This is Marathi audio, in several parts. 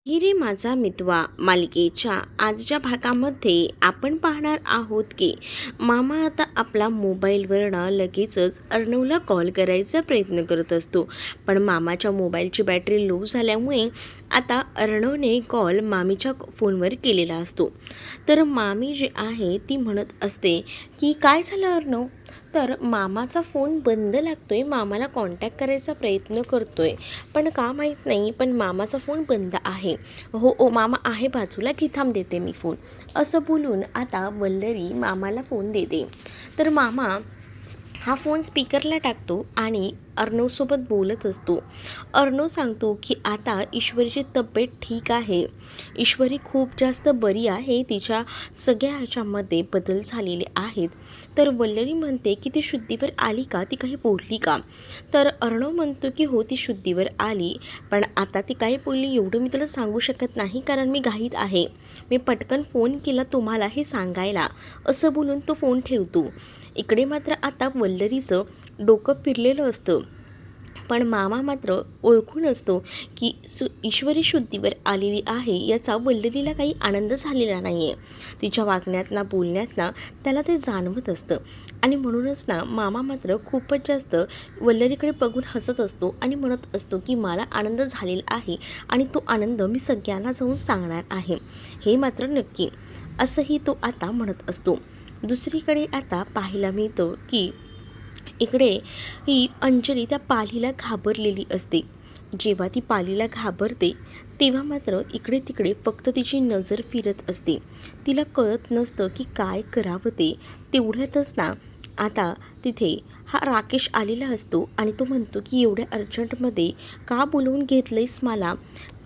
हिरे माझा मितवा मालिकेच्या आजच्या भागामध्ये आपण पाहणार आहोत की मामा आता आपला मोबाईलवरनं लगेचच अर्णवला कॉल करायचा प्रयत्न करत असतो. पण मामाच्या मोबाईलची बॅटरी लो झाल्यामुळे आता अर्णवने कॉल मामीच्या फोनवर केलेला असतो. तर मामी जी आहे ती म्हणत असते की काय झालं अर्णव. तर मामाचा फोन बंद लागतोय, मामाला कॉन्टॅक्ट करायचा प्रयत्न करतोय पण का माहीत नाही, पण मामाचा फोन बंद आहे. हो ओ मामा आहे बाजूला, की थांब देते मी फोन, असं बोलून आता वल्लरी मामाला फोन देते. तर मामा हा फोन स्पीकरला टाकतो आणि अर्णवसोबत बोलत असतो. अर्णव सांगतो की आता ईश्वरीची तब्येत ठीक आहे, ईश्वरी खूप जास्त बरी आहे, तिच्या सगळ्या ह्याच्यामध्ये बदल झालेले आहेत. तर वल्लरी म्हणते की ती शुद्धीवर आली का, ती काही बोलली का. तर अर्णव म्हणतो की हो ती शुद्धीवर आली, पण आता ती काही बोलली एवढं मी तुला सांगू शकत नाही, कारण मी घाईत आहे, मी पटकन फोन केला तुम्हाला हे सांगायला, असं बोलून तो फोन ठेवतो. इकडे मात्र आता वल्लरीचं डोकं फिरलेलं असतं, पण मामा मात्र ओळखून असतो की ईश्वरी शुद्धीवर आलेली आहे याचा वल्लरीला काही आनंद झालेला नाही आहे. तिच्या वागण्यात ना बोलण्यात ना त्याला ते जाणवत असतं आणि म्हणूनच ना मामा मात्र खूपच जास्त वल्लरीकडे बघून हसत असतो आणि म्हणत असतो की मला आनंद झालेला आहे आणि तो आनंद मी सगळ्यांना जाऊन सांगणार आहे, हे मात्र नक्की, असंही तो आता म्हणत असतो. दुसरीकडे आता पाहायला मिळतं की इकडे ही अंजली त्या पालीला घाबरलेली असते. जेव्हा ती पालीला घाबरते तेव्हा मात्र इकडे तिकडे फक्त तिची नजर फिरत असते. तिला कळत नसतं की काय करावं ते. तेवढ्यातच ना आता तिथे हा राकेश आलेला असतो आणि तो म्हणतो की एवढ्या अर्जंटमध्ये का बोलवून घेतलंयस मला.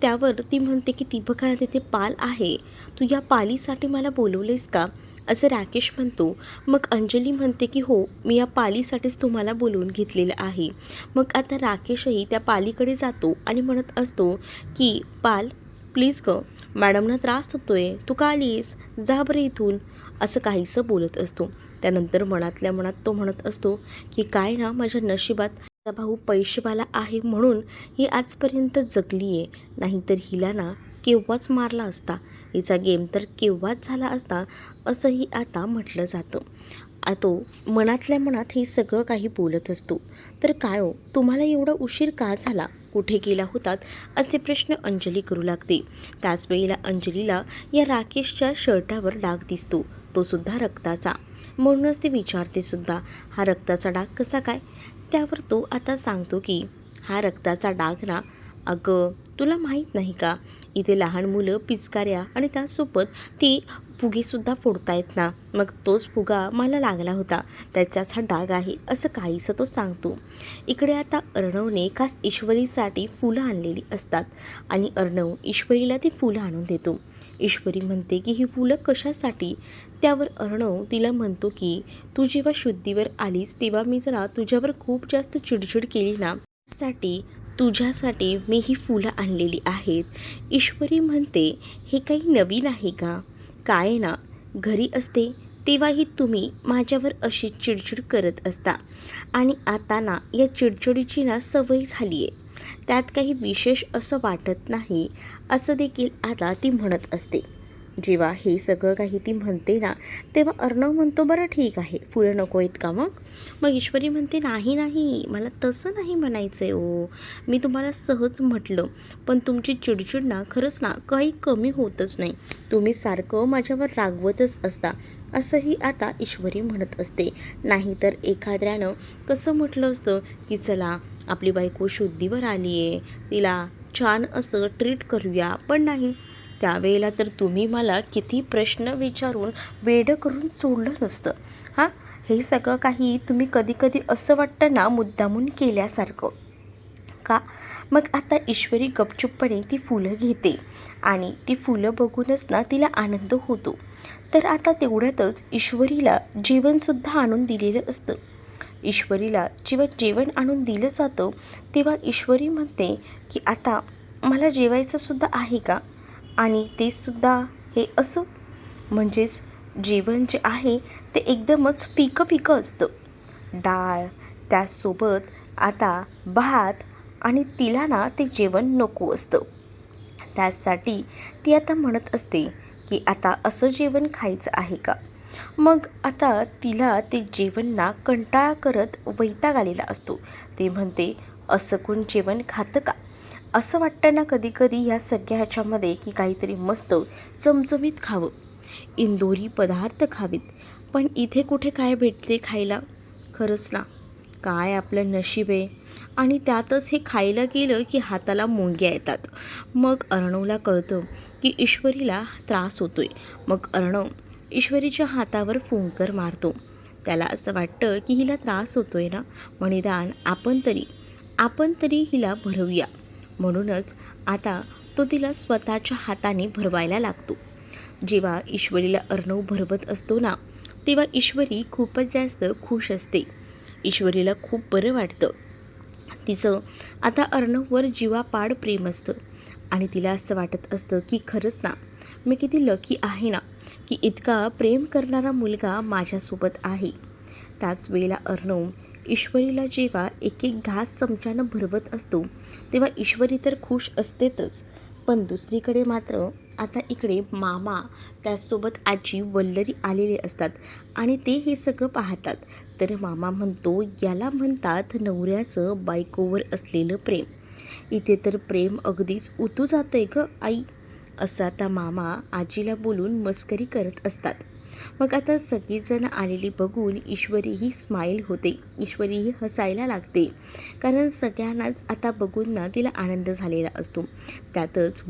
त्यावर ती म्हणते की ती बघा तिथे पाल आहे, तू या पालीसाठी मला बोलवलेस का, असं राकेश म्हणतो. मग अंजली म्हणते की हो, मी या पालीसाठीच तुम्हाला बोलवून घेतलेलं आहे. मग आता राकेशही त्या पालीकडे जातो आणि म्हणत असतो की पाल प्लीज ग, मॅडमना त्रास होतोय, तू का आलीस, जा बरं इथून, असं काहीसं बोलत असतो. त्यानंतर मनातल्या मनात तो म्हणत असतो की काय ना माझ्या नशिबात माझा भाऊ पैसेवाला आहे म्हणून ही आजपर्यंत जगली आहे, नाहीतर हिला ना केव्हाच मारला असता, हिचा गेम तर केव्हाच झाला असता, असंही आता म्हटलं जातं. तो मनातल्या मनात हे सगळं काही बोलत असतो. तर काय हो, तुम्हाला एवढा उशीर का झाला, कुठे गेला होतात, असे प्रश्न अंजली करू लागते. त्याच वेळेला अंजलीला या राकेशच्या शर्टावर डाग दिसतो, तो सुद्धा रक्ताचा. म्हणूनच ती विचारते सुद्धा, हा रक्ताचा डाग कसा काय. त्यावर तो आता सांगतो की हा रक्ताचा डाग ना, अगं तुला माहीत नाही का, इथे लहान मुलं पिचकाऱ्या आणि त्यासोबत ती फुगेसुद्धा फोडतायत ना, मग तोच फुगा मला लागला होता, त्याचाच हा डाग आहे, असं काहीसं तो सांगतो. इकडे आता अर्णवने खास ईश्वरीसाठी फुलं आणलेली असतात आणि अर्णव ईश्वरीला ती फुलं आणून देतो. ईश्वरी म्हणते की ही फुलं कशासाठी. त्यावर अर्णव तिला म्हणतो की तू जेव्हा शुद्धीवर आलीस तेव्हा मी जरा तुझ्यावर खूप जास्त चिडचिड केली ना, तुझ्यासाठी मी ही फुलं आणलेली आहेत. ईश्वरी म्हणते हे काही नवीन आहे का, काय ना घरी असते तेव्हाही तुम्ही माझ्यावर अशी चिडचिड करत असता आणि आता ना या चिडचिडीची ना सवय झाली आहे, त्यात काही विशेष असं वाटत नाही, असं देखील आता ती म्हणत असते. जेव्हा हे सगळं काही ती म्हणते ना तेव्हा अर्णव म्हणतो बरं ठीक आहे, फुलं नको आहेत का मग. मग ईश्वरी म्हणते नाही नाही, मला तसं नाही म्हणायचं आहे ओ, मी तुम्हाला सहज म्हटलं, पण तुमची चिडचिड ना खरंच ना काही कमी होतच नाही, तुम्ही सारखं माझ्यावर रागवतच असता, असंही आता ईश्वरी म्हणत असते. नाहीतर एखाद्यानं कसं म्हटलं असतं की चला आपली बायको शुद्धीवर आली आहे, तिला छान असं ट्रीट करूया, पण नाही, त्यावेळेला तर तुम्ही मला किती प्रश्न विचारून वेडं करून सोडलं नसतं. हां, हे सगळं काही तुम्ही कधी कधी असं वाटतं ना मुद्दामून केल्यासारखं का. मग आता ईश्वरी गपचूपपणे ती फुलं घेते आणि ती फुलं बघूनच ना तिला आनंद होतो. तर आता तेवढ्यातच ईश्वरीला जेवणसुद्धा आणून दिलेलं असतं. ईश्वरीला जेव्हा जेवण आणून दिलं जातं तेव्हा ईश्वरी म्हणते की आता मला जेवायचंसुद्धा आहे का, आणि तेसुद्धा हे असं, म्हणजेच जेवण जे आहे ते एकदमच फिकं फिकं असतं. डाळ, त्यासोबत आता भात, आणि तिला ना ते जेवण नको असतं. त्यासाठी ती आता म्हणत असते की आता असं जेवण खायचं आहे का. मग आता तिला ते जेवण ना कंटाळा करत वैताग आलेला असतो. ते म्हणते असं कोण जेवण खातं का. असं वाटतं ना कधी कधी ह्या सगळ्या ह्याच्यामध्ये की काहीतरी मस्त चमचमीत खावं, इंदोरी पदार्थ खावीत. पण इथे कुठे काय भेटते खायला. खरंच ना, काय आपलं नशीब आहे. आणि त्यातच हे खायला गेलं की हाताला मुंग्या येतात. मग अर्णवला कळतं की ईश्वरीला त्रास होतोय. मग अर्णव ईश्वरीच्या हातावर फुंकर मारतो. त्याला असं वाटतं की हिला त्रास होतोय ना, मग निदान आपण तरी हिला भरवूया. म्हणूनच आता तो तिला स्वतःच्या हाताने भरवायला लागतो. जेव्हा ईश्वरीला अर्णव भरवत असतो ना, तेव्हा ईश्वरी खूपच जास्त खुश असते. ईश्वरीला खूप बरं वाटतं. तिचं आता अर्णववर जीवापाड प्रेम असतं आणि तिला असं वाटत असतं की खरंच ना, मी किती लकी आहे ना की इतका प्रेम करणारा मुलगा माझ्यासोबत आहे. त्याच वेळेला अर्णव ईश्वरीला जेव्हा एक एक घास चमच्यानं भरवत असतो तेव्हा ईश्वरी तर खुश असतेच, पण दुसरीकडे मात्र आता इकडे मामा त्याचसोबत आजी वल्लरी आलेले असतात आणि ते हे सगळं पाहतात. तर मामा म्हणतो याला म्हणतात नवऱ्याचं बायकोवर असलेलं प्रेम. इथे तर प्रेम अगदीच उतू जातंय ग आई, असं आता मामा आजीला बोलून मस्करी करत असतात. मग आता सगळीजण आलेली बघून ईश्वरीही स्माईल होते, ईश्वरीही हसायला लागते. कारण सगळ्यांनाच आता बघून ना तिला आनंद झालेला असतो. त्यातच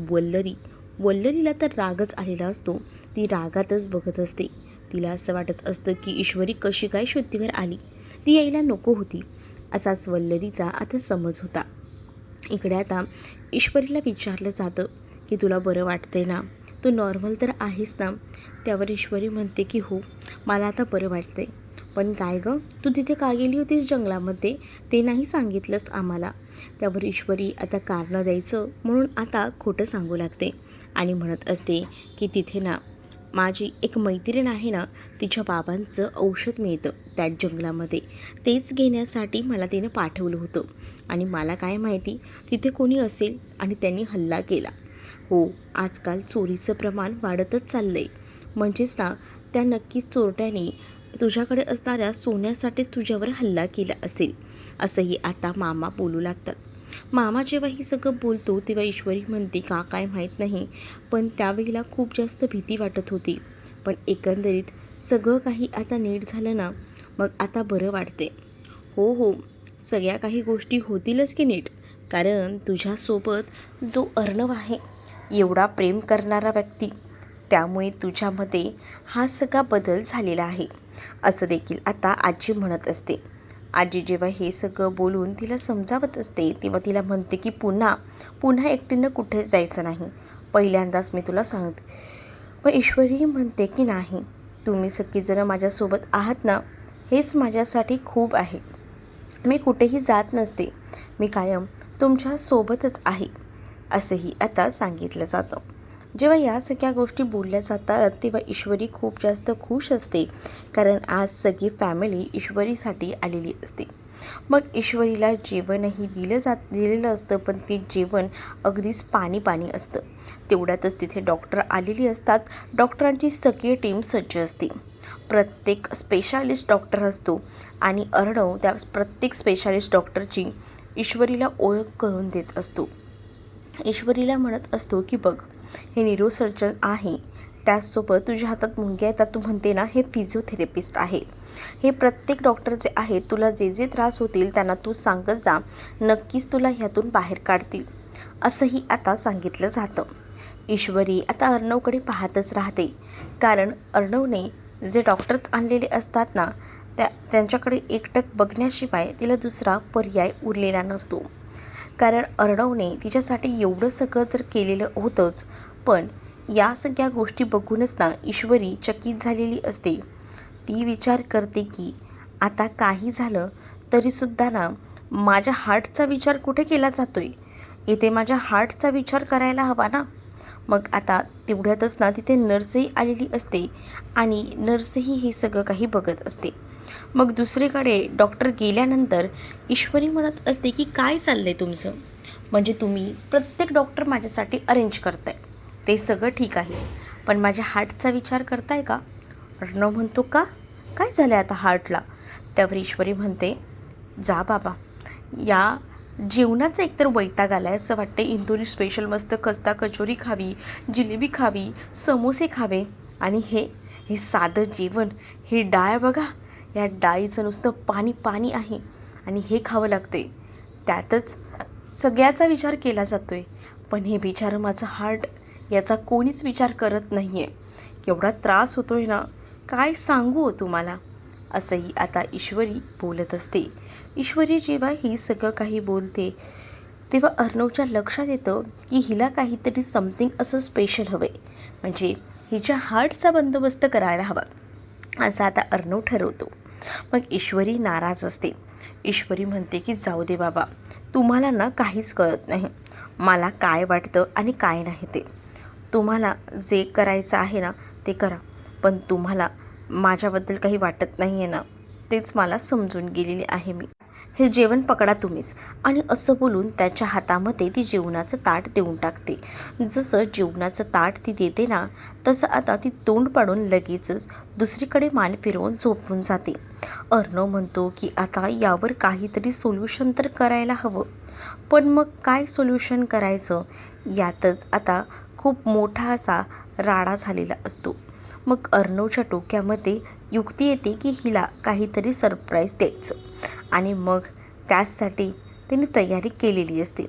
वल्लरीला तर रागच आलेला असतो. ती रागातच बघत असते. तिला असं वाटत असतं की ईश्वरी कशी काय शुद्धीवर आली, ती यायला नको होती. असाच वल्लरीचा आता समज होता. इकडे आता ईश्वरीला विचारलं जातं की तुला बरं वाटतंय ना, तू नॉर्मल तर आहेस ना. त्यावर ईश्वरी म्हणते की हो, मला आता बरं वाटतंय. पण काय गं, तू तिथे का गेली होतीस जंगलामध्ये, ते नाही सांगितलंस आम्हाला. त्यावर ईश्वरी आता कारणं द्यायचं म्हणून आता खोटं सांगू लागते आणि म्हणत असते की तिथे ना माझी एक मैत्रीण आहे ना, तिच्या बाबांचं औषध मिळतं त्याच जंगलामध्ये, तेच घेण्यासाठी मला तिनं पाठवलं होतं. आणि मला काय माहिती तिथे कोणी असेल आणि त्यांनी हल्ला केला. हो, आजकाल चोरीचं प्रमाण वाढतच चाललं आहे. म्हणजेच ना, त्या नक्कीच चोरट्याने तुझ्याकडे असणाऱ्या सोन्यासाठीच तुझ्यावर हल्ला केला असेल, असंही आता मामा बोलू लागतात. मामा जेव्हा हे सगळं बोलतो तेव्हा ईश्वरी म्हणते का काय माहीत नाही, पण त्यावेळेला खूप जास्त भीती वाटत होती. पण एकंदरीत सगळं काही आता नीट झालं ना, मग आता बरं वाटते. हो हो, सगळ्या काही गोष्टी होतीलच की नीट, कारण तुझ्यासोबत जो अर्णव आहे, एवढा प्रेम करणारा व्यक्ती, त्यामुळे तुझ्यामध्ये हा सगळा बदल झालेला आहे, असं देखील आता आजी म्हणत असते. आजी जेव्हा हे सगळं बोलून तिला समजावत असते तेव्हा तिला म्हणते की पुन्हा एकटीनं कुठेच जायचं नाही, पहिल्यांदाच मी तुला सांगते. पण ईश्वरी म्हणते की नाही, तुम्ही सगळीजणं माझ्यासोबत आहात ना, हेच माझ्यासाठी खूप आहे. मी कुठेही जात नसते, मी कायम तुमच्यासोबतच आहे, असंही आता सांगितलं जातं. जेव्हा या सगळ्या गोष्टी बोलल्या जातात तेव्हा ईश्वरी खूप जास्त खुश असते, कारण आज सगळी फॅमिली ईश्वरीसाठी आलेली असते. मग ईश्वरीला जेवणही दिलेलं असतं, पण ते जेवण अगदीच पाणी असतं. तेवढ्यातच तिथे डॉक्टर आलेली असतात. डॉक्टरांची सगळी टीम सज्ज असते. प्रत्येक स्पेशालिस्ट डॉक्टर असतो आणि अर्णव त्या प्रत्येक स्पेशालिस्ट डॉक्टरची ईश्वरीला ओळख करून देत असतो. ईश्वरीला म्हणत असतो की बघ, हे न्यूरोसर्जन आहे, त्याचसोबत तुझ्या हातात मुंग्या येतात तू म्हणते ना, हे फिजिओथेरपिस्ट आहे. हे प्रत्येक डॉक्टर जे आहेत, तुला जे जे त्रास होतील त्यांना तू सांगत जा, नक्कीच तुला ह्यातून बाहेर काढतील, असंही आता सांगितलं जातं. ईश्वरी आता अर्णवकडे पाहतच राहते, कारण अर्णवने जे डॉक्टर्स आणलेले असतात ना, त्यांच्याकडे एकटक बघण्याशिवाय तिला दुसरा पर्याय उरलेला नसतो. कारण अर्णवने तिच्यासाठी एवढं सगळं जर केलेलं होतंच, पण या सगळ्या गोष्टी बघूनच ना ईश्वरी चकित झालेली असते. ती विचार करते की आता काही झालं तरीसुद्धा ना, माझ्या हार्टचा विचार कुठे केला जातोय, इथे माझ्या हार्टचा विचार करायला हवा ना. मग आता तेवढ्यातच ना तिथे नर्सही आलेली असते आणि नर्सही हे सगळं काही बघत असते. मग दुसरीकडे डॉक्टर गेल्यानंतर ईश्वरी म्हणत असते की काय चाललं आहे तुमचं, म्हणजे तुम्ही प्रत्येक डॉक्टर माझ्यासाठी अरेंज करताय, ते सगळं ठीक आहे, पण माझ्या हार्टचा विचार करताय का? अर्णव म्हणतो, का? काय झालं आता हार्टला? त्यावर ईश्वरी म्हणते, जा बाबा, या जेवणाचा एकतर वैताग आला आहे, असं वाटतं इंदोरी स्पेशल मस्त खस्ता कचोरी खावी, जिलेबी खावी, समोसे खावे, आणि हे हे साधं जेवण, ही डाळ बघा, या डाळीचं नुसतं पाणी पाणी आहे आणि हे खावं लागते. त्यातच सगळ्याचा विचार केला जातो आहे, पण हे बिचारं माझं हार्ट, याचा कोणीच विचार करत नाही आहे. केवढा त्रास होतो आहे ना, काय सांगू हो तुम्हाला. असंही आता ईश्वरी बोलत असते. ईश्वरी जेव्हा ही सगळं काही बोलते तेव्हा अर्णवच्या लक्षात येतं की हिला काहीतरी समथिंग असं स्पेशल हवं आहे, म्हणजे हिच्या हार्टचा बंदोबस्त करायला हवा, असं आता अर्णव ठरवतो. मग ईश्वरी नाराज असते. ईश्वरी म्हणते की जाऊ दे बाबा, तुम्हाला ना काहीच कळत नाही, मला काय वाटतं आणि काय नाही ते. तुम्हाला जे करायचं आहे ना ते करा, पण तुम्हाला माझ्याबद्दल काही वाटत नाही आहे ना, तेच मला समजून गेलेली आहे मी. हे जेवण पकडा तुम्हीच. आणि असं बोलून त्याच्या हातामध्ये ती जेवणाचं ताट देऊन टाकते. जसं जेवणाचं ताट ती देते ना, तसं आता ती तोंड पाडून लगेचच दुसरीकडे मान फिरवून झोपून जाते. अर्णव म्हणतो की आता यावर काहीतरी सोल्युशन तर करायला हवं, पण मग काय सोल्युशन करायचं, यातच आता खूप मोठा असा राडा झालेला असतो. मग अर्णवच्या डोक्यामध्ये युक्ती येते की हिला काहीतरी सरप्राईज द्यायचं, आणि मग त्यासाठी तिने तयारी केलेली असते.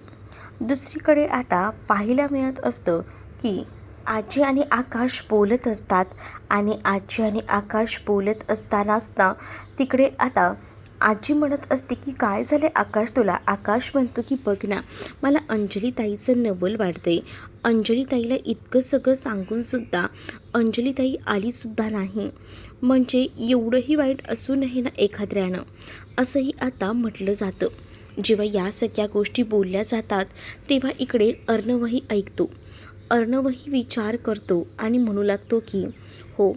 दुसरीकडे आता पाहायला मिळत असतं की आजी आणि आकाश बोलत असतात, आणि आजी आणि आकाश बोलत असतानाच ना तिकडे आता आजी म्हणत असते की काय झालं आकाश तुला. आकाश म्हणतो की बघ ना, मला अंजली ताईचं नवल वाटते. अंजली ताईला इतकं सगळं सांगूनसुद्धा अंजली ताई आलीसुद्धा नाही, म्हणजे एवढंही वाईट असू नये ना एखाद्यानं, असंही आता म्हटलं जातं. जेव्हा या सगळ्या गोष्टी बोलल्या जातात तेव्हा इकडे अर्णवही ऐकतो. अर्णवही विचार करतो आणि म्हणू लागतो की हो,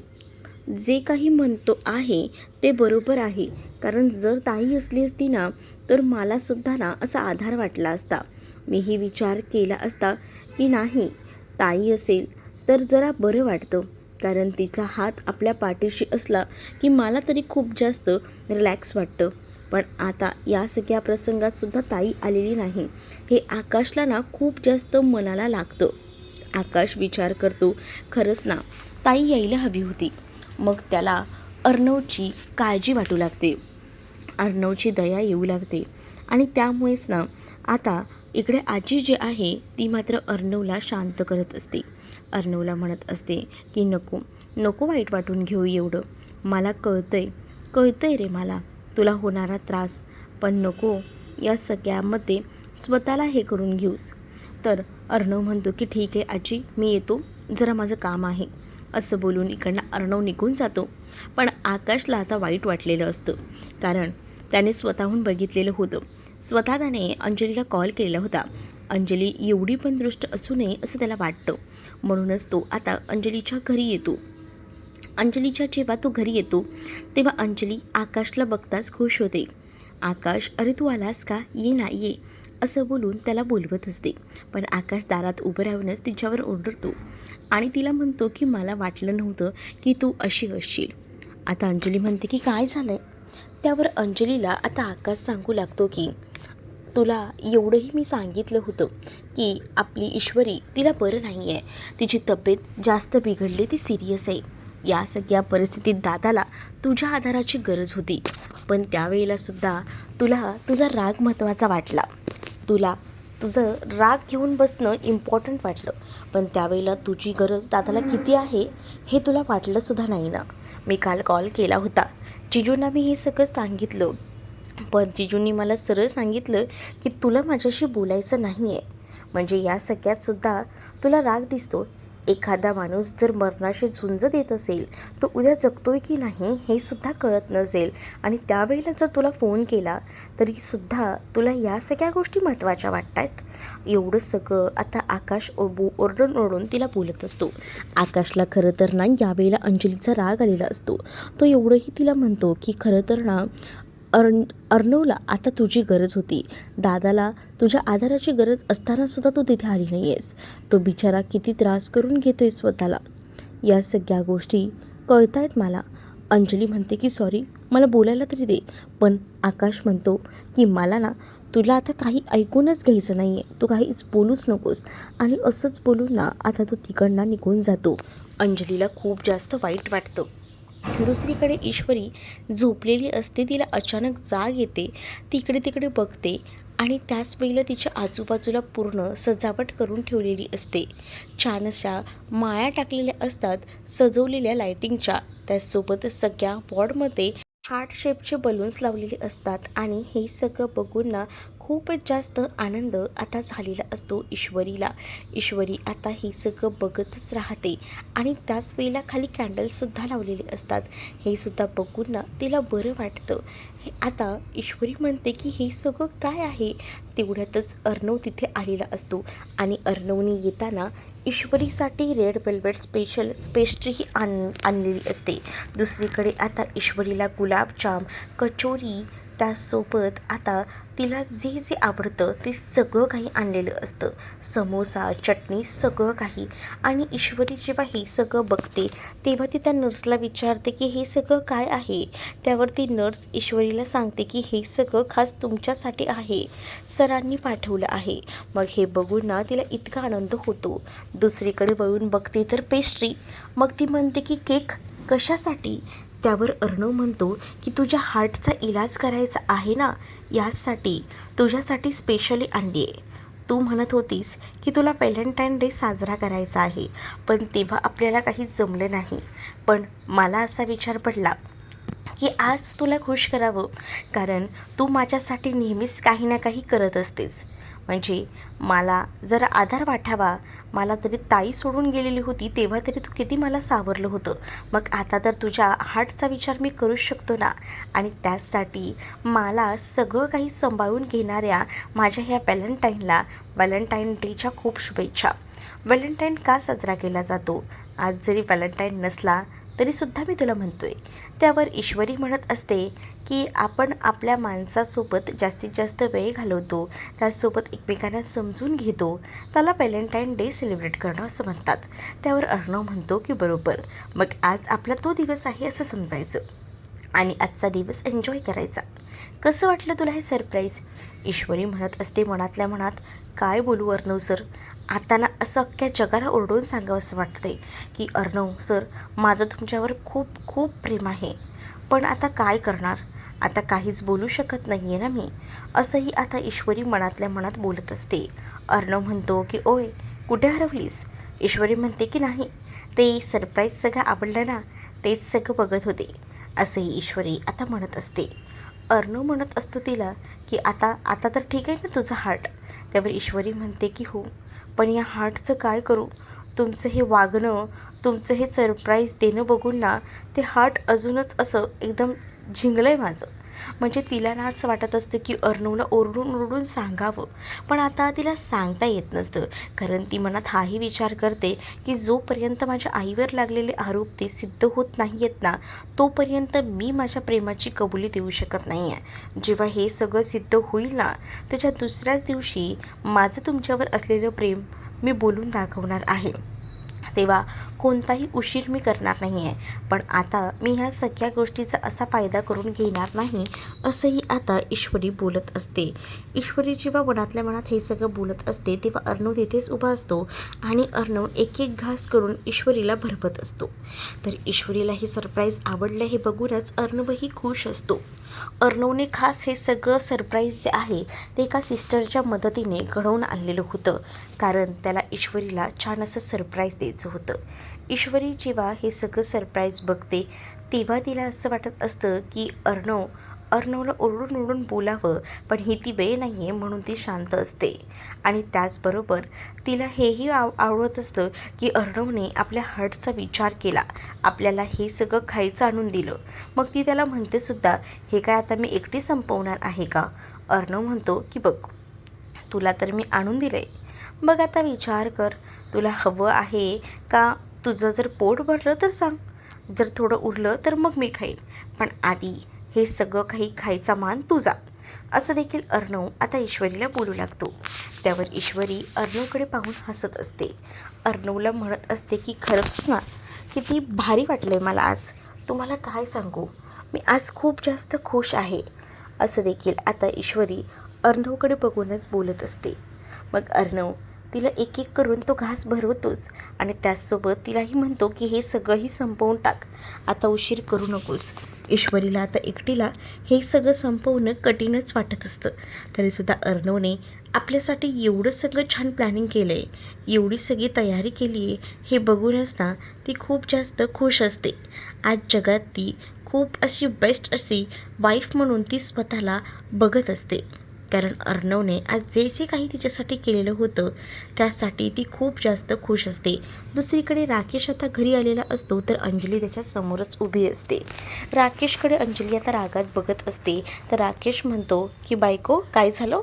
जे काही म्हणतो आहे ते बरोबर आहे, कारण जर ताई असली असती ना तर मलासुद्धा ना असा आधार वाटला असता. मीही विचार केला असता की नाही, ताई असेल तर जरा बरं वाटतं, कारण तिचा हात आपल्या पाठीशी असला की मला तरी खूप जास्त रिलॅक्स वाटतं. पण आता या सगळ्या प्रसंगातसुद्धा ताई आलेली नाही, हे आकाशला ना खूप जास्त मनाला लागतं. आकाश विचार करतो, खरंच ना ताई यायला हवी होती. मग त्याला अर्णवची काळजी वाटू लागते, अर्णवची दया येऊ लागते, आणि त्यामुळेच ना आता इकडे आजी जी आहे ती मात्र अर्णवला शांत करत असते. अर्णवला म्हणत असते की नको नको वाईट वाटून घेऊ एवढं, मला कळतंय रे मला तुला होणारा त्रास, पण नको या सगळ्यामध्ये स्वतःला हे करून घेऊस. तर अर्णव म्हणतो की ठीक आहे आजी, मी येतो, जरा माझं काम आहे, असं बोलून इकडनं अर्णव निघून जातो. पण आकाशला आता वाईट वाटलेलं असतं, कारण त्याने स्वतःहून बघितलेलं होतं, स्वतः त्याने अंजलीला कॉल केलेला होता. अंजली एवढी पण दृष्ट असू नये असं त्याला वाटतं, म्हणूनच तो आता अंजलीच्या घरी येतो. अंजलीच्या जेव्हा तो घरी येतो तेव्हा अंजली आकाशला बघताच खुश होते. आकाश, अरे तू आलास का, ये ना ये, असं बोलून त्याला बोलवत असते. पण आकाश दारात उभं राहूनच तिच्यावर ओरडतो आणि तिला म्हणतो की मला वाटलं नव्हतं की तू अशी असशील. आता अंजली म्हणते की काय झालं आहे. त्यावर अंजलीला आता आकाश सांगू लागतो की तुला एवढंही मी सांगितलं होतं की आपली ईश्वरी तिला बरं नाही आहे, तिची तब्येत जास्त बिघडली, ती सिरियस आहे. या सगळ्या परिस्थितीत दादाला तुझ्या आधाराची गरज होती, पण त्यावेळेलासुद्धा तुला तुझा राग महत्त्वाचा वाटला, तुला तुझं राग घेऊन बसणं इम्पॉर्टंट वाटलं, पण त्यावेळेला तुझी गरज दादाला किती आहे हे तुला वाटलंसुद्धा नाही ना. मी काल कॉल केला होता, जिजूंना मी हे सगळं सांगितलं, पण जिजूंनी मला सरळ सांगितलं की तुला माझ्याशी बोलायचं नाही आहे. म्हणजे या सगळ्यातसुद्धा तुला राग दिसतो. एखादा माणूस जर मरणाशी झुंज देत असेल तो उद्या जगतोय की नाही हे सुद्धा कळत नसेल, आणि त्यावेळेला जर तुला फोन केला तरीसुद्धा तुला या सगळ्या गोष्टी महत्त्वाच्या वाटत आहेत. एवढं सगळं आता आकाश ओरडून ओरडून तिला बोलत असतो. आकाशला खरं तर ना यावेळेला अंजलीचा राग आलेला असतो. तो एवढंही तिला म्हणतो की खरं तर ना अर्णवला आता तुझी गरज होती. दादाला तुझ्या आधाराची गरज असतानासुद्धा तू तिथे आली नाही आहेस. तो बिचारा किती त्रास करून घेतो आहे स्वतःला. या सगळ्या गोष्टी कळत आहेत मला. अंजली म्हणते की सॉरी, मला बोलायला तरी दे. पण आकाश म्हणतो की मला ना तुला आता काही ऐकूनच घ्यायचं नाही आहे, तू काहीच बोलूच नकोस. आणि असंच बोलून ना आता तो तिकडनं निघून जातो. अंजलीला खूप जास्त वाईट वाटतं. दुसरीकडे ईश्वरी झोपलेली असते. तिला अचानक जाग येते. ती इकडे तिकडे बघते आणि त्याच वेळेला तिच्या आजूबाजूला पूर्ण सजावट करून ठेवलेली असते. छान अशा माळा टाकलेल्या असतात सजवलेल्या लायटिंगच्या. त्याचसोबत सगळ्या वॉर्डमध्ये हार्ट शेपचे बलून्स लावलेले असतात. आणि हे सगळं बघून ना खूपच जास्त आनंद आता झालेला असतो ईश्वरीला. ईश्वरी आता हे सगळं बघतच राहते. आणि त्याच वेळेला खाली कॅन्डल्ससुद्धा लावलेले असतात. हे सुद्धा बघून ना तिला बरं वाटतं. हे आता ईश्वरी म्हणते की हे सगळं काय आहे. तेवढ्यातच अर्णव तिथे आलेला असतो. आणि अर्णवने येताना ईश्वरीसाठी रेड वेल्वेट स्पेशल पेस्ट्रीही आणलेली असते. दुसरीकडे आता ईश्वरीला गुलाबजाम, कचोरी, त्यासोबत आता तिला जे जे आवडतं ते सगळं काही आणलेलं असतं. समोसा, चटणी, सगळं काही. आणि ईश्वरी जेव्हा हे सगळं बघते तेव्हा ती त्या नर्सला विचारते की हे सगळं काय आहे. त्यावरती नर्स ईश्वरीला सांगते की हे सगळं खास तुमच्यासाठी आहे, सरांनी पाठवलं आहे. मग हे बघून ना तिला इतका आनंद होतो. दुसरीकडे वळून बघते तर पेस्ट्री. मग ती म्हणते की केक कशासाठी. त्यावर अर्णव म्हणतो की तुझ्या हार्टचा इलाज करायचा आहे ना, यासाठी तुझ्यासाठी स्पेशली आणली आहे. तू म्हणत होतीस की तुला व्हॅलेंटाईन डे साजरा करायचा आहे, पण तेव्हा आपल्याला काही जमलं नाही. पण मला असा विचार पडला की आज तुला खुश करावं, कारण तू माझ्यासाठी नेहमीच काही ना काही करत असतेस. म्हणजे मला जरा आधार वाटावा. मला तरी ताई सोडून गेलेली होती तेव्हा तरी तू किती मला सावरलं होतं. मग आता तर तुझ्या हार्टचा विचार मी करूच शकतो ना. आणि त्याचसाठी मला सगळं काही सांभाळून घेणाऱ्या माझ्या ह्या व्हॅलेंटाईन डेच्या खूप शुभेच्छा. व्हॅलेंटाईन का साजरा केला जातो? आज जरी व्हॅलेंटाईन नसला तरीसुद्धा मी तुला म्हणतो आहे. त्यावर ईश्वरी म्हणत असते की आपण आपल्या माणसासोबत जास्तीत जास्त वेळ घालवतो, त्यासोबत एकमेकांना समजून घेतो, त्याला व्हॅलेंटाईन डे सेलिब्रेट करणं असं म्हणतात. त्यावर अर्णव म्हणतो की बरोबर, मग आज आपला तो दिवस आहे असं समजायचं आणि आजचा दिवस एन्जॉय करायचा. कसं वाटलं तुला हे सरप्राईज? ईश्वरी म्हणत असते मनातल्या मनात, काय बोलू अर्णव सर, आता ना असं अख्ख्या जगाला ओरडून सांगावं असं वाटतंय की अर्णव सर, माझं तुमच्यावर खूप खूप प्रेम आहे. पण आता काय करणार, आता काहीच बोलू शकत नाही आहे ना मी. असंही आता ईश्वरी मनातल्या मनात बोलत असते. अर्णव म्हणतो की ओय, कुठे हरवलीस? ईश्वरी म्हणते की नाही, ते सरप्राईज सगळं आवडलं ना, तेच सगळं बघत होते, असंही ईश्वरी आता म्हणत असते. अर्णव म्हणत असतो तिला की आता आता तर ठीक आहे ना तुझं हार्ट. त्यावर ईश्वरी म्हणते की हो, पण या हार्टचं काय करू. तुमचं हे वागणं, तुमचं हे सरप्राईज देणं बघून ना ते हार्ट अजूनच असं एकदम झिंगलं आहे माझं. म्हणजे तिला ना असं वाटत असतं की अर्णवला ओरडून ओरडून सांगावं, पण आता तिला सांगता येत नसतं. कारण ती मनात हाही विचार करते की जोपर्यंत माझ्या आईवर लागलेले आरोप ते सिद्ध होत नाही आहेत ना, तोपर्यंत मी माझ्या प्रेमाची कबुली देऊ शकत नाही आहे. जेव्हा हे सगळं सिद्ध होईल ना, त्याच्या दुसऱ्याच दिवशी माझं तुमच्यावर असलेलं प्रेम मी बोलून दाखवणार आहे. तेव्हा कोणताही उशीर मी करणार नाही आहे. पण आता मी ह्या सगळ्या गोष्टीचा असा फायदा करून घेणार नाही, असंही आता ईश्वरी बोलत असते. ईश्वरी जेव्हा मनातल्या मनात हे सगळं बोलत असते तेव्हा अर्णव तिथेच उभा असतो आणि अर्णव एक एक घास करून ईश्वरीला भरवत असतो. तर ईश्वरीला हे सरप्राईज आवडलं हे बघूनच अर्णवही खुश असतो. अर्णवने खास हे सगळं सरप्राईज जे आहे ते एका सिस्टरच्या मदतीने घडवून आणलेलं होतं, कारण त्याला ईश्वरीला छान असं सरप्राईज द्यायचं होतं. ईश्वरी जेव्हा हे सगळं सरप्राईज बघते तेव्हा तिला असं वाटत असतं की अर्णवला ओरडून ओरडून बोलावं, पण ही ती वेळ नाही आहे म्हणून ती शांत असते. आणि त्याचबरोबर तिला हेही आवडत असतं की अर्णवने आपल्या हार्टचा विचार केला, आपल्याला हे सगळं खायचं आणून दिलं. मग ती त्याला म्हणते सुद्धा, हे काय आता मी एकटी संपवणार आहे का? अर्णव म्हणतो की बघ, तुला तर मी आणून दिलं आहे, मग आता विचार कर, तुला हवं आहे का? तुझं जर पोट भरलं तर सांग, जर थोडं उरलं तर मग मी खाईन, पण आधी हे सगळं काही खायचा मान तुझा, असं देखील अर्णव आता ईश्वरीला बोलू लागतो. त्यावर ईश्वरी अर्णवकडे पाहून हसत असते. अर्णवला म्हणत असते की खरंच ना, किती भारी वाटलं आहे मला आज. तुम्हाला काय सांगू, मी आज खूप जास्त खुश आहे, असं देखील आता ईश्वरी अर्णवकडे बघूनच बोलत असते. मग अर्णव तिला एक एक करून तो घास भरवतोच आणि त्याचसोबत तिलाही म्हणतो की हे सगळंही संपवून टाक, आता उशीर करू नकोस. ईश्वरीला आता एकटीला हे सगळं संपवणं कठीणच वाटत असतं. तरीसुद्धा अर्णवने आपल्यासाठी एवढं सगळं छान प्लॅनिंग केलं आहे, एवढी सगळी तयारी केली आहे, हे बघूनच ना ती खूप जास्त खुश असते. आज जगात ती खूप अशी बेस्ट अशी वाईफ म्हणून ती स्वतःला बघत असते. कारण अर्णवने आज जे काही तिच्यासाठी केलेलं होतं त्यासाठी ती खूप जास्त खुश असते. दुसरीकडे राकेश आता घरी आलेला असतो तर अंजली त्याच्या समोरच उभी असते. राकेशकडे अंजली आता रागात बघत असते. तर राकेश म्हणतो की बायको काय झालं,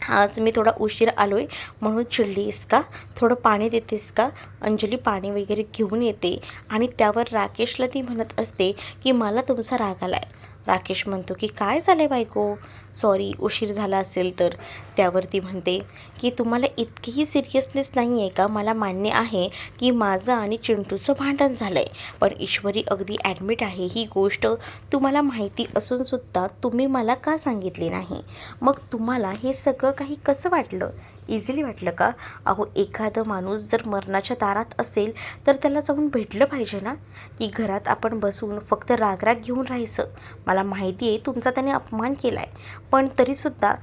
आज मी थोडा उशीर आलो आहे म्हणून चिडलीस का, थोडं पाणी देतेस का. अंजली पाणी वगैरे घेऊन येते आणि त्यावर राकेशला ती म्हणत असते की मला तुमचा राग आला आहे. राकेश म्हणतो की काय झालं आहे बायको, सॉरी उशीर झाला असेल तर. त्यावर ती म्हणते की तुम्हाला इतकीही सिरियसनेस नाही आहे का. मला मान्य आहे की माझं आणि चिंटूचं भांडण झालं आहे, पण ईश्वरी अगदी ॲडमिट आहे, ही गोष्ट तुम्हाला माहिती असूनसुद्धा तुम्ही मला का सांगितली नाही. मग तुम्हाला हे सगळं काही कसं वाटलं, इझिली वाटलं का. अहो एखादं माणूस जर मरणाच्या दारात असेल तर त्याला जाऊन भेटलं पाहिजे ना, की घरात आपण बसून फक्त रागराग घेऊन राहायचं. मला माहिती आहे तुमचा त्याने अपमान केला आहे, पण तरीसुद्धा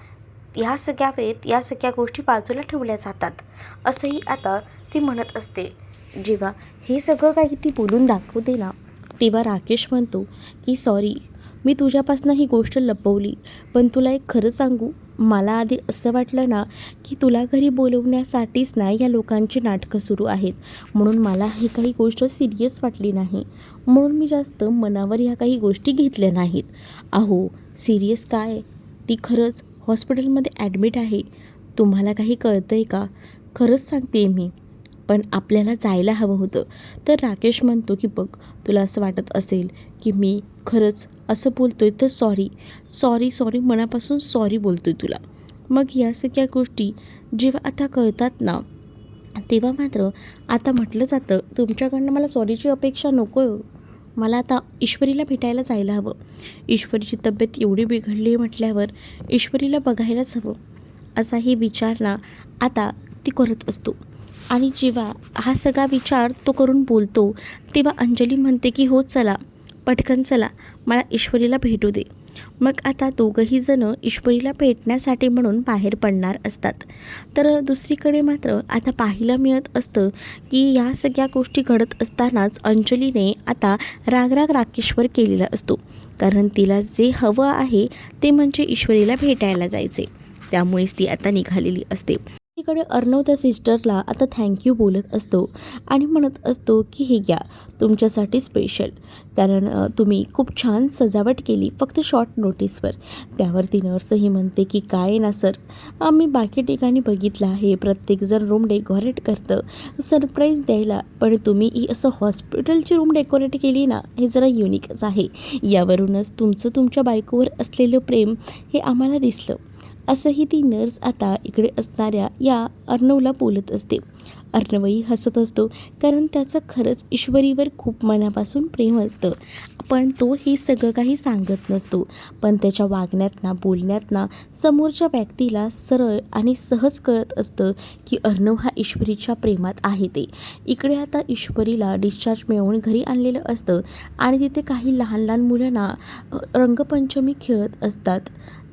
ह्या सगळ्या वेळेत या सगळ्या गोष्टी बाजूला ठेवल्या जातात, असंही आता ती म्हणत असते. जेव्हा हे सगळं काही ती बोलून दाखवते ना, तेव्हा राकेश म्हणतो की सॉरी, मी तुझ्यापासून ही गोष्ट लपवली, पण तुला एक खरं सांगू, मला आधी असं वाटलं ना की तुला घरी बोलवण्यासाठीच ना या लोकांची नाटकं सुरू आहेत, म्हणून मला ही काही गोष्ट सिरियस वाटली नाही, म्हणून मी जास्त मनावर ह्या काही गोष्टी घेतल्या नाहीत. अहो सिरियस काय, ती खरंच हॉस्पिटलमध्ये ॲडमिट आहे. तुम्हाला काही कळतं आहे का, खरंच सांगते मी, पण आपल्याला जायला हवं होतं. तर राकेश म्हणतो की बघ, तुला असं वाटत असेल की मी खरंच असं बोलतो आहे तर सॉरी सॉरी सॉरी, मनापासून सॉरी बोलतो आहे तुला. मग या सगळ्या गोष्टी जेव्हा आता कळतात ना, तेव्हा मात्र आता म्हटलं जातं तुमच्याकडनं मला सॉरीची अपेक्षा नको आहे, मला आता ईश्वरीला भेटायला जायला हवं. ईश्वरीची तब्येत एवढी बिघडली आहे म्हटल्यावर ईश्वरीला बघायलाच हवं, असाही विचार ना आता ती करत असतो. आणि जेव्हा हा सगळा विचार तो करून बोलतो तेव्हा अंजली म्हणते की हो चला, पटकन चला, मला ईश्वरीला भेटू दे. मग आता दोघंही जणं ईश्वरीला भेटण्यासाठी म्हणून बाहेर पडणार असतात. तर दुसरीकडे मात्र आता पाहायला मिळत असतं की या सगळ्या गोष्टी घडत असतानाच अंजलीने आता रागराग राकेशवर केलेला असतो. कारण तिला जे हवं आहे ते म्हणजे ईश्वरीला भेटायला जायचे, त्यामुळेच ती आता निघालेली असते. तिकडे अर्णव त्या सिस्टरला आता थँक्यू बोलत असतो आणि म्हणत असतो की हे घ्या तुमच्यासाठी स्पेशल, कारण तुम्ही खूप छान सजावट केली फक्त शॉर्ट नोटीसवर. त्यावरती नर्सही म्हणते की काय ना सर, आम्ही बाकी ठिकाणी बघितलं आहे प्रत्येकजण रूम डेकोरेट करतं सरप्राईज द्यायला, पण तुम्ही ही असं हॉस्पिटलची रूम डेकोरेट केली ना, हे जरा युनिकच आहे. यावरूनच तुमचं तुमच्या बायकोवर असलेलं प्रेम हे आम्हाला दिसलं, असंही ती नर्स आता इकडे असणाऱ्या या अर्णवला बोलत असते. अर्णवही हसत असतो, कारण त्याचं खरंच ईश्वरीवर खूप मनापासून प्रेम असतं, पण तो हे सगळं काही सांगत नसतो. पण त्याच्या वागण्यातनं बोलण्यातनं समोरच्या व्यक्तीला सरळ आणि सहज कळत असतं की अर्णव हा ईश्वरीच्या प्रेमात आहे ते. इकडे आता ईश्वरीला डिस्चार्ज मिळवून घरी आणलेलं असतं आणि तिथे काही लहान लहान मुलांना रंगपंचमी खेळत असतात.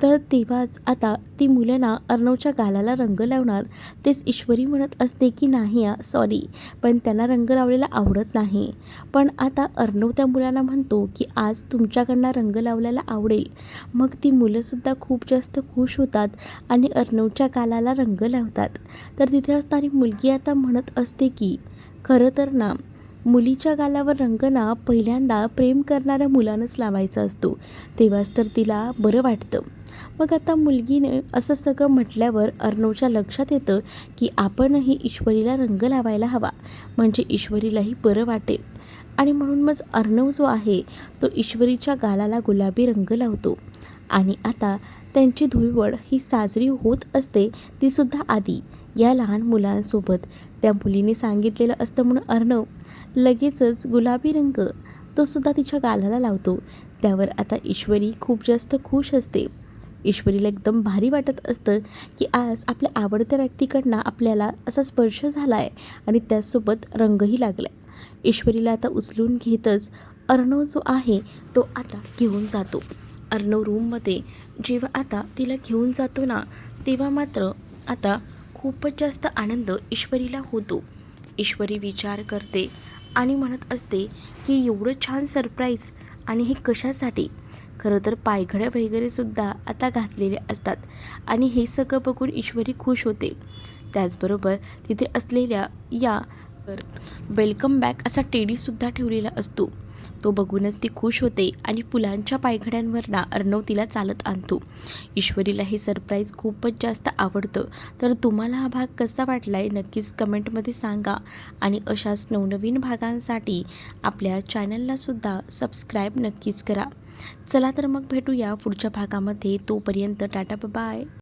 तर तेव्हाच आता ती मुलं ना अर्णवच्या गालाला रंग लावणार, तेच ईश्वरी म्हणत असते की नाही सॉरी, पण त्यांना रंग लावलेला आवडत नाही. पण आता अर्णव त्या मुलांना म्हणतो की आज तुमच्याकडनं रंग लावलेला आवडेल. मग ती मुलंसुद्धा खूप जास्त खुश होतात आणि अर्णवच्या गालाला रंग लावतात. तर तिथे असणारी मुलगी आता म्हणत असते की खरं तर ना मुलीच्या गालावर रंग ना पहिल्यांदा प्रेम करणाऱ्या मुलानंच लावायचा असतो, तेव्हाच तर तिला बरं वाटतं. मग आता मुलगीने असं सगळं म्हटल्यावर अर्णवच्या लक्षात येतं की आपणही ईश्वरीला रंग लावायला हवा, म्हणजे ईश्वरीलाही बरं वाटेल. आणि म्हणून मग अर्णव जो आहे तो ईश्वरीच्या गालाला गुलाबी रंग लावतो. आणि आता त्यांची धुळवड ही साजरी होत असते, तीसुद्धा आधी या लहान मुलांसोबत. त्या मुलीने सांगितलेलं असतं म्हणून अर्णव लगेचच गुलाबी रंग तो सुद्धा तिच्या गालाला लावतो. त्यावर आता ईश्वरी खूप जास्त खुश असते. ईश्वरीला एकदम भारी वाटत असतं की आज आपल्या आवडत्या व्यक्तीकडनं आपल्याला असा स्पर्श झाला आहे आणि त्याचसोबत रंगही लागला आहे. ईश्वरीला आता उचलून घेतच अर्णव जो आहे तो आता घेऊन जातो. अर्णव रूममध्ये जेव्हा आता तिला घेऊन जातो ना, तेव्हा मात्र आता खूपच जास्त आनंद ईश्वरीला होतो. ईश्वरी विचार करते आणि म्हणत असते की एवढं छान सरप्राईज आणि हे कशासाठी. खरं तर पायघड्या वगैरेसुद्धा आता घातलेल्या असतात आणि हे सगळं बघून ईश्वरी खुश होते. त्याचबरोबर तिथे असलेल्या या वेलकम बॅक असा टेडीसुद्धा ठेवलेला असतो. तो बघूनच ती खुश होते आणि फुलांच्या पायघड्यांवरनं अर्णव तिला चालत आणतो. ईश्वरीला हे सरप्राईज खूपच जास्त आवडतं. तर तुम्हाला हा भाग कसा वाटला आहे नक्कीच कमेंटमध्ये सांगा आणि अशाच नवनवीन भागांसाठी आपल्या चॅनललासुद्धा सबस्क्राईब नक्कीच करा. चला तर मग भेटूया पुढच्या भागामध्ये. तोपर्यंत टाटा बाय.